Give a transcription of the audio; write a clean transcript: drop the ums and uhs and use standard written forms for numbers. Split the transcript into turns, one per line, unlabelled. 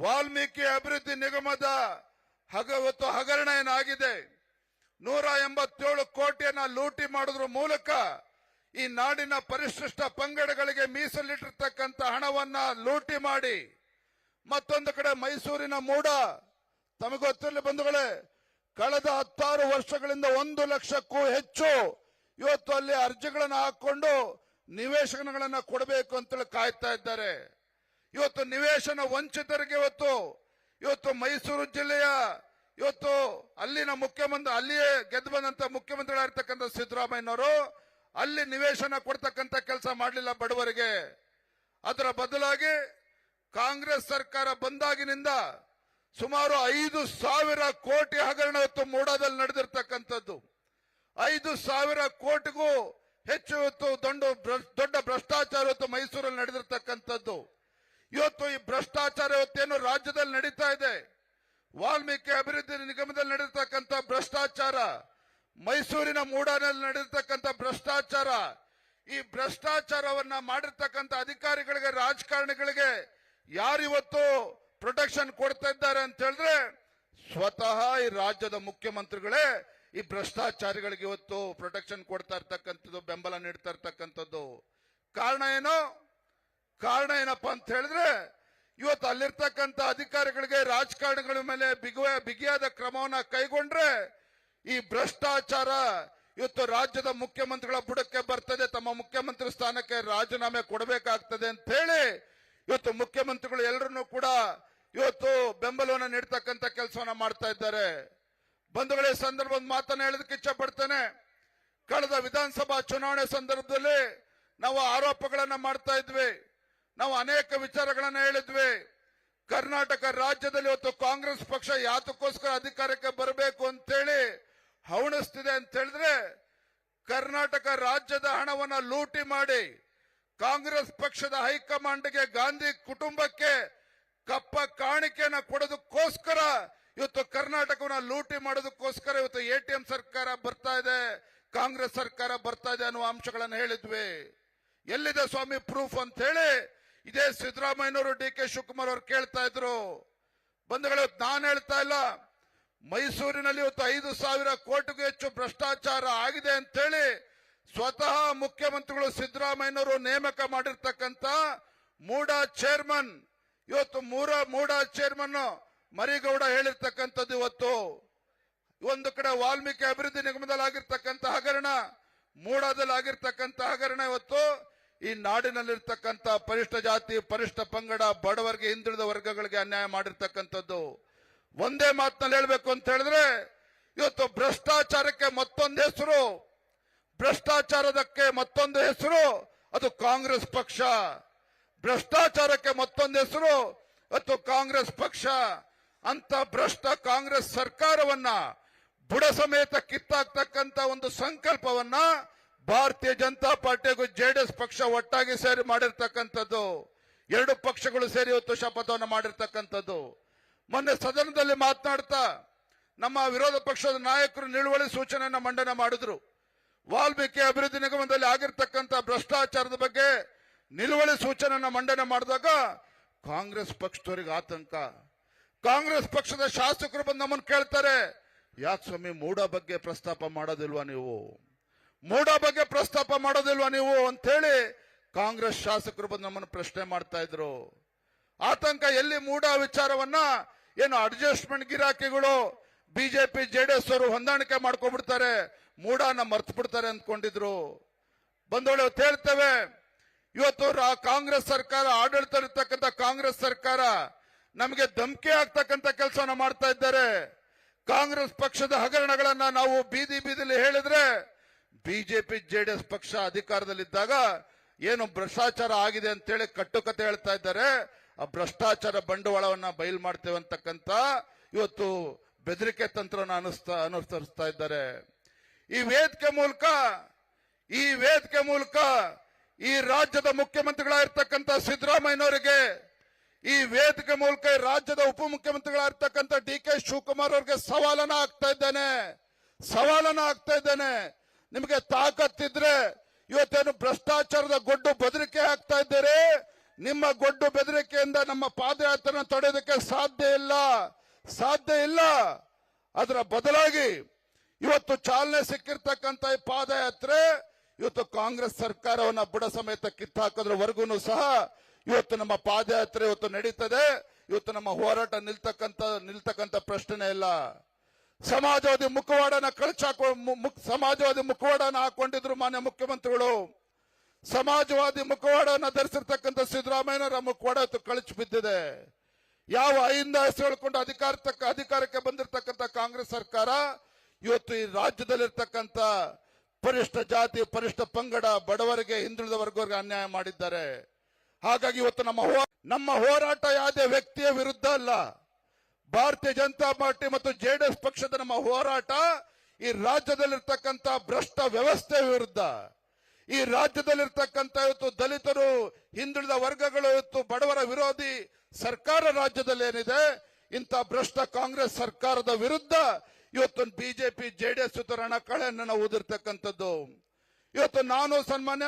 ವಾಲ್ಮೀಕಿ ಅಭಿವೃದ್ಧಿ ನಿಗಮದ ಇವತ್ತು ಹಗರಣ ಏನಾಗಿದೆ, 187 ಕೋಟಿಯನ್ನ ಲೂಟಿ ಮಾಡೋದ್ರ ಮೂಲಕ ಈ ನಾಡಿನ ಪರಿಶಿಷ್ಟ ಪಂಗಡಗಳಿಗೆ ಮೀಸಲಿಟ್ಟಿರ್ತಕ್ಕಂಥ ಹಣವನ್ನ ಲೂಟಿ ಮಾಡಿ, ಮತ್ತೊಂದು ಕಡೆ ಮೈಸೂರಿನ ಮೂಡ, ತಮಗೊತ್ತಿರಲಿ ಬಂಧುಗಳೇ, ಕಳೆದ 16 ವರ್ಷಗಳಿಂದ 1 ಲಕ್ಷಕ್ಕೂ ಹೆಚ್ಚು ಇವತ್ತು ಅಲ್ಲಿ ಅರ್ಜಿಗಳನ್ನು ಹಾಕೊಂಡು ನಿವೇಶನಗಳನ್ನ ಕೊಡಬೇಕು ಅಂತೇಳಿ ಕಾಯ್ತಾ ಇದ್ದಾರೆ. ಇವತ್ತು ನಿವೇಶನ ವಂಚಿತರಿಗೆ ಇವತ್ತು ಮೈಸೂರು ಜಿಲ್ಲೆಯ ಇವತ್ತು ಅಲ್ಲಿನ ಮುಖ್ಯಮಂತ್ರಿ, ಅಲ್ಲಿಯೇ ಗೆದ್ದು ಬಂದಂತ ಮುಖ್ಯಮಂತ್ರಿಗಳಾಗಿರ್ತಕ್ಕಂಥ ಸಿದ್ದರಾಮಯ್ಯನವರು ಅಲ್ಲಿ ನಿವೇಶನ ಕೊಡ್ತಕ್ಕಂಥ ಕೆಲಸ ಮಾಡಲಿಲ್ಲ ಬಡವರಿಗೆ. ಅದರ ಬದಲಾಗಿ ಕಾಂಗ್ರೆಸ್ ಸರ್ಕಾರ ಬಂದಾಗಿನಿಂದ ಸುಮಾರು 5,000 ಕೋಟಿ ಹಗರಣ ಇವತ್ತು ಮೂಡಾದಲ್ಲಿ ನಡೆದಿರ್ತಕ್ಕಂಥದ್ದು. 5,000 ಕೋಟಿಗೂ ಹೆಚ್ಚು ಇವತ್ತು ದೊಡ್ಡ ಭ್ರಷ್ಟಾಚಾರ ಇವತ್ತು ಮೈಸೂರಲ್ಲಿ ನಡೆದಿರ್ತಕ್ಕಂಥದ್ದು. ಇವತ್ತು ಈ ಭ್ರಷ್ಟಾಚಾರ ಇವತ್ತೇನು ರಾಜ್ಯದಲ್ಲಿ ನಡೀತಾ ಇದೆ, ವಾಲ್ಮೀಕಿ ಅಭಿವೃದ್ಧಿ ನಿಗಮದಲ್ಲಿ ನಡೆದಿರ್ತಕ್ಕಂಥ ಭ್ರಷ್ಟಾಚಾರ, ಮೈಸೂರಿನ ಮೂಡಾನಲ್ಲಿ ನಡೆದಿರ್ತಕ್ಕಂಥ ಭ್ರಷ್ಟಾಚಾರ, ಈ ಭ್ರಷ್ಟಾಚಾರವನ್ನ ಮಾಡಿರ್ತಕ್ಕಂಥ ಅಧಿಕಾರಿಗಳಿಗೆ, ರಾಜಕಾರಣಿಗಳಿಗೆ ಯಾರಿವತ್ತು ಪ್ರೊಟೆಕ್ಷನ್ ಕೊಡ್ತಾ ಇದ್ದಾರೆ ಅಂತ ಹೇಳಿದ್ರೆ ಸ್ವತಃ ಈ ರಾಜ್ಯದ ಮುಖ್ಯಮಂತ್ರಿಗಳೇ ಈ ಭ್ರಷ್ಟಾಚಾರಿಗಳಿಗೆ ಇವತ್ತು ಪ್ರೊಟೆಕ್ಷನ್ ಕೊಡ್ತಾ ಇರ್ತಕ್ಕಂಥದ್ದು, ಬೆಂಬಲ ನೀಡ್ತಾ ಇರ್ತಕ್ಕಂಥದ್ದು. ಕಾರಣ ಏನಪ್ಪಾ ಅಂತ ಹೇಳಿದ್ರೆ ಇವತ್ತು ಅಲ್ಲಿರ್ತಕ್ಕಂಥ ಅಧಿಕಾರಿಗಳಿಗೆ, ರಾಜಕಾರಣಿಗಳ ಮೇಲೆ ಬಿಗಿಯಾದ ಕ್ರಮವನ್ನ ಕೈಗೊಂಡ್ರೆ ಈ ಭ್ರಷ್ಟಾಚಾರ ಇವತ್ತು ರಾಜ್ಯದ ಮುಖ್ಯಮಂತ್ರಿಗಳ ಬುಡಕ್ಕೆ ಬರ್ತದೆ, ತಮ್ಮ ಮುಖ್ಯಮಂತ್ರಿ ಸ್ಥಾನಕ್ಕೆ ರಾಜೀನಾಮೆ ಕೊಡಬೇಕಾಗ್ತದೆ ಅಂತ ಹೇಳಿ ಇವತ್ತು ಮುಖ್ಯಮಂತ್ರಿಗಳು ಎಲ್ಲರನ್ನೂ ಕೂಡ ಇವತ್ತು ಬೆಂಬಲವನ್ನು ನೀಡ್ತಕ್ಕಂಥ ಕೆಲಸವನ್ನ ಮಾಡ್ತಾ ಇದ್ದಾರೆ. ಬಂಧುಗಳೇ, ಸಂದರ್ಭದ ಮಾತನ್ನ ಹೇಳೋದಕ್ಕೆ ಇಚ್ಛೆ ಪಡ್ತೇನೆ. ಕಳೆದ ವಿಧಾನಸಭಾ ಚುನಾವಣೆ ಸಂದರ್ಭದಲ್ಲಿ ನಾವು ಆರೋಪಗಳನ್ನ ಮಾಡ್ತಾ ಇದ್ವಿ, ನಾವು ಅನೇಕ ವಿಚಾರಗಳನ್ನ ಹೇಳಿದ್ವಿ. ಕರ್ನಾಟಕ ರಾಜ್ಯದಲ್ಲಿ ಇವತ್ತು ಕಾಂಗ್ರೆಸ್ ಪಕ್ಷ ಯಾತಕ್ಕೋಸ್ಕರ ಅಧಿಕಾರಕ್ಕೆ ಬರಬೇಕು ಅಂತೇಳಿ ಹವಣಿಸ್ತಿದೆ ಅಂತ ಹೇಳಿದ್ರೆ, ಕರ್ನಾಟಕ ರಾಜ್ಯದ ಹಣವನ್ನ ಲೂಟಿ ಮಾಡಿ ಕಾಂಗ್ರೆಸ್ ಪಕ್ಷದ ಹೈಕಮಾಂಡ್ಗೆ, ಗಾಂಧಿ ಕುಟುಂಬಕ್ಕೆ ಕಪ್ಪ ಕಾಣಿಕೆಯನ್ನ ಕೊಡೋದಕ್ಕೋಸ್ಕರ ಇವತ್ತು ಕರ್ನಾಟಕವನ್ನ ಲೂಟಿ ಮಾಡೋದಕ್ಕೋಸ್ಕರ ಇವತ್ತು ATM ಸರ್ಕಾರ ಬರ್ತಾ ಇದೆ, ಕಾಂಗ್ರೆಸ್ ಸರ್ಕಾರ ಬರ್ತಾ ಇದೆ ಅನ್ನುವ ಅಂಶಗಳನ್ನು ಹೇಳಿದ್ವಿ. ಎಲ್ಲಿದೆ ಸ್ವಾಮಿ ಪ್ರೂಫ್ ಅಂತ ಹೇಳಿ ಇದೇ ಸಿದ್ದರಾಮಯ್ಯನವರು, DK ಶಿವಕುಮಾರ್ ಅವರು ಕೇಳ್ತಾ ಇದ್ರು. ಬಂಧುಗಳು, ನಾನು ಹೇಳ್ತಾ ಇಲ್ಲ, ಮೈಸೂರಿನಲ್ಲಿ ಇವತ್ತು 5,000 ಕೋಟಿಗೂ ಹೆಚ್ಚು ಭ್ರಷ್ಟಾಚಾರ ಆಗಿದೆ ಅಂತೇಳಿ ಸ್ವತಃ ಮುಖ್ಯಮಂತ್ರಿಗಳು ಸಿದ್ದರಾಮಯ್ಯನವರು ನೇಮಕ ಮಾಡಿರ್ತಕ್ಕಂಥ ಮೂಡಾ ಚೇರ್ಮನ್, ಇವತ್ತು ಮೂಡಾ ಚೇರ್ಮನ್ ಮರಿಗೌಡ ಹೇಳಿರ್ತಕ್ಕಂಥದ್ದು. ಇವತ್ತು ಒಂದು ಕಡೆ ವಾಲ್ಮೀಕಿ ಅಭಿವೃದ್ಧಿ ನಿಗಮದಲ್ಲಿ ಆಗಿರ್ತಕ್ಕಂಥ ಹಗರಣ, ಮೂಡಾದಲ್ಲಿ ಆಗಿರ್ತಕ್ಕಂಥ ಹಗರಣ ಇವತ್ತು ಈ ನಾಡಿನಲ್ಲಿರ್ತಕ್ಕಂಥ ಪರಿಷ್ಠ ಜಾತಿ, ಪರಿಷ್ಠ ಪಂಗಡ, ಬಡವರಿಗೆ, ಹಿಂದುಳಿದ ವರ್ಗಗಳಿಗೆ ಅನ್ಯಾಯ ಮಾಡಿರ್ತಕ್ಕಂಥದ್ದು. ಒಂದೇ ಮಾತಿನಲ್ಲಿ ಹೇಳಬೇಕು ಅಂತ ಹೇಳಿದ್ರೆ ಇವತ್ತು ಭ್ರಷ್ಟಾಚಾರಕ್ಕೆ ಮತ್ತೊಂದು ಹೆಸರು, ಭ್ರಷ್ಟಾಚಾರದಕ್ಕೆ ಮತ್ತೊಂದು ಹೆಸರು ಅದು ಕಾಂಗ್ರೆಸ್ ಪಕ್ಷ. ಭ್ರಷ್ಟಾಚಾರಕ್ಕೆ ಮತ್ತೊಂದು ಹೆಸರು ಇವತ್ತು ಕಾಂಗ್ರೆಸ್ ಪಕ್ಷ. ಅಂತ ಭ್ರಷ್ಟ ಕಾಂಗ್ರೆಸ್ ಸರ್ಕಾರವನ್ನ ಬುಡ ಸಮೇತ ಕಿತ್ತಾಕ್ತಕ್ಕಂತ ಒಂದು ಸಂಕಲ್ಪವನ್ನ ಭಾರತೀಯ ಜನತಾ ಪಾರ್ಟಿ ಹಾಗೂ JDS ಪಕ್ಷ ಒಟ್ಟಾಗಿ ಸೇರಿ ಮಾಡಿರ್ತಕ್ಕಂಥದ್ದು. 2 ಪಕ್ಷಗಳು ಸೇರಿ ಇವತ್ತು ಶಪಥವನ್ನು ಮಾಡಿರ್ತಕ್ಕಂಥದ್ದು. ಮೊನ್ನೆ ಸದನದಲ್ಲಿ ಮಾತನಾಡ್ತಾ ನಮ್ಮ ವಿರೋಧ ಪಕ್ಷದ ನಾಯಕರು ನಿಲುವಳಿ ಸೂಚನೆಯನ್ನ ಮಂಡನೆ ಮಾಡಿದ್ರು. ವಾಲ್ಮೀಕಿ ಅಭಿವೃದ್ಧಿ ನಿಗಮದಲ್ಲಿ ಆಗಿರ್ತಕ್ಕಂಥ ಭ್ರಷ್ಟಾಚಾರದ ಬಗ್ಗೆ ನಿಲುವಳಿ ಸೂಚನೆಯನ್ನ ಮಂಡನೆ ಮಾಡಿದಾಗ ಕಾಂಗ್ರೆಸ್ ಪಕ್ಷದವರಿಗೆ ಆತಂಕ. ಕಾಂಗ್ರೆಸ್ ಪಕ್ಷದ ಶಾಸಕರು ಬಂದು ನಮ್ಮನ್ನು ಕೇಳ್ತಾರೆ, ಯಾಕೆ ಸ್ವಾಮಿ ಮೂಡಾ ಬಗ್ಗೆ ಪ್ರಸ್ತಾಪ ಮಾಡೋದಿಲ್ವಾ ನೀವು, ಮೂಡಾ ಬಗ್ಗೆ ಪ್ರಸ್ತಾಪ ಮಾಡೋದಿಲ್ವಾ ನೀವು ಅಂತ ಹೇಳಿ ಕಾಂಗ್ರೆಸ್ ಶಾಸಕರು ಬಂದು ನಮ್ಮನ್ನು ಪ್ರಶ್ನೆ ಮಾಡ್ತಾ ಇದ್ರು. ಆತಂಕ. ಎಲ್ಲಿ ಮೂಡಾ ವಿಚಾರವನ್ನ ಏನು ಅಡ್ಜಸ್ಟ್ಮೆಂಟ್ ಗಿರಾಕಿಗಳು ಬಿಜೆಪಿ JDS ಅವರು ಹೊಂದಾಣಿಕೆ ಮಾಡ್ಕೊಂಡ್ಬಿಡ್ತಾರೆ, ಮೂಡಾನ ಮರ್ತು ಬಿಡ್ತಾರೆ ಅಂದ್ಕೊಂಡಿದ್ರು. ಬಂದೋಳೆ ಹೇಳ್ತೇವೆ, ಇವತ್ತು ಕಾಂಗ್ರೆಸ್ ಸರ್ಕಾರ, ಆಡಳಿತ ಇರ್ತಕ್ಕಂಥ ಕಾಂಗ್ರೆಸ್ ಸರ್ಕಾರ ನಮಗೆ ಧಮಕಿ ಆಗ್ತಕ್ಕಂಥ ಕೆಲಸನ ಮಾಡ್ತಾ ಇದ್ದಾರೆ. ಕಾಂಗ್ರೆಸ್ ಪಕ್ಷದ ಹಗರಣಗಳನ್ನ ನಾವು ಬೀದಿಲಿ ಹೇಳಿದ್ರೆ ಬಿಜೆಪಿ JDS ಪಕ್ಷ ಅಧಿಕಾರದಲ್ಲಿದ್ದಾಗ ಏನು ಭ್ರಷ್ಟಾಚಾರ ಆಗಿದೆ ಅಂತೇಳಿ ಕಟ್ಟುಕತೆ ಹೇಳ್ತಾ ಇದ್ದಾರೆ. ಆ ಭ್ರಷ್ಟಾಚಾರ ಬಂಡವಾಳವನ್ನ ಬಯಲು ಮಾಡ್ತೇವೆ ಅಂತಕ್ಕಂಥ ಇವತ್ತು ಬೆದರಿಕೆ ತಂತ್ರನ ಅನುಸರಿಸ್ತಾ ಇದ್ದಾರೆ. ಈ ವೇದಿಕೆ ಮೂಲಕ ಈ ರಾಜ್ಯದ ಮುಖ್ಯಮಂತ್ರಿಗಳಾಗಿರ್ತಕ್ಕಂಥ ಸಿದ್ದರಾಮಯ್ಯನವರಿಗೆ, ಈ ವೇದಿಕೆ ಮೂಲಕ ರಾಜ್ಯದ ಉಪಮುಖ್ಯಮಂತ್ರಿಗಳಾಗಿರ್ತಕ್ಕಂಥ DK ಶಿವಕುಮಾರ್ ಅವರಿಗೆ ಸವಾಲನ್ನ ಆಗ್ತಾ ಇದ್ದೇನೆ. ನಿಮಗೆ ತಾಕತ್ತಿದ್ರೆ ಇವತ್ತೇನು ಭ್ರಷ್ಟಾಚಾರದ ಗೊಡ್ಡು ಬೆದರಿಕೆ ಹಾಕ್ತಾ ಇದ್ದೀರಿ, ನಿಮ್ಮ ಗೊಡ್ಡು ಬೆದರಿಕೆಯಿಂದ ನಮ್ಮ ಪಾದಯಾತ್ರೆನ ತಡೆಯೋದಕ್ಕೆ ಸಾಧ್ಯ ಇಲ್ಲ. ಅದರ ಬದಲಾಗಿ ಇವತ್ತು ಚಾಲನೆ ಸಿಕ್ಕಿರ್ತಕ್ಕಂಥ ಈ ಪಾದಯಾತ್ರೆ ಇವತ್ತು ಕಾಂಗ್ರೆಸ್ ಸರ್ಕಾರವನ್ನ ಬುಡ ಸಮೇತ ಕಿತ್ತಾಕೋದ್ರವರೆಗೂ ಸಹ ಇವತ್ತು ನಮ್ಮ ಪಾದಯಾತ್ರೆ ಇವತ್ತು ನಡೀತದೆ. ಇವತ್ತು ನಮ್ಮ ಹೋರಾಟ ನಿಲ್ತಕ್ಕಂಥ ಪ್ರಶ್ನೆ ಇಲ್ಲ. ಸಮಾಜವಾದಿ ಮುಖವಾಡನ ಸಮಾಜವಾದಿ ಮುಖವಾಡನ ಹಾಕೊಂಡಿದ್ರು ಮಾನ್ಯ ಮುಖ್ಯಮಂತ್ರಿಗಳು. ಸಮಾಜವಾದಿ ಮುಖವಾಡನ ಧರಿಸಿರ್ತಕ್ಕಂಥ ಸಿದ್ದರಾಮಯ್ಯನವರ ಮುಖವಾಡ ಇವತ್ತು ಕಳಚಿ ಬಿದ್ದಿದೆ. ಯಾವ ಅಹಿಂದ ಹೆಸರು ಹೇಳ್ಕೊಂಡು ಅಧಿಕಾರಕ್ಕೆ ಬಂದಿರತಕ್ಕಂಥ ಕಾಂಗ್ರೆಸ್ ಸರ್ಕಾರ ಇವತ್ತು ಈ ರಾಜ್ಯದಲ್ಲಿರ್ತಕ್ಕಂಥ ಪರಿಷ್ಠ ಜಾತಿ, ಪರಿಷ್ಠ ಪಂಗಡ, ಬಡವರಿಗೆ, ಹಿಂದುಳಿದ ವರ್ಗವರಿಗೆ ಅನ್ಯಾಯ ಮಾಡಿದ್ದಾರೆ. ಹಾಗಾಗಿ ಇವತ್ತು ನಮ್ಮ ಹೋರಾಟ ಯಾವುದೇ ವ್ಯಕ್ತಿಯ ವಿರುದ್ಧ ಅಲ್ಲ. ಭಾರತೀಯ ಜನತಾ ಪಾರ್ಟಿ ಮತ್ತು ಜೆಡಿಎಸ್ ಪಕ್ಷದ ನಮ್ಮ ಹೋರಾಟ ಈ ರಾಜ್ಯದಲ್ಲಿರ್ತಕ್ಕಂಥ ಭ್ರಷ್ಟ ವ್ಯವಸ್ಥೆ ವಿರುದ್ಧ, ಈ ರಾಜ್ಯದಲ್ಲಿರ್ತಕ್ಕಂಥ ಇವತ್ತು ದಲಿತರು, ಹಿಂದುಳಿದ ವರ್ಗಗಳು, ಇವತ್ತು ಬಡವರ ವಿರೋಧಿ ಸರ್ಕಾರ ರಾಜ್ಯದಲ್ಲಿ ಏನಿದೆ, ಇಂಥ ಭ್ರಷ್ಟ ಕಾಂಗ್ರೆಸ್ ಸರ್ಕಾರದ ವಿರುದ್ಧ ಇವತ್ತು ಬಿಜೆಪಿ ಜೆಡಿಎಸ್ ರಣಕಳೆಯನ್ನು ನಾವು ಊದಿರ್ತಕ್ಕಂಥದ್ದು. ಇವತ್ತು ನಾನು ಸನ್ಮಾನ್ಯ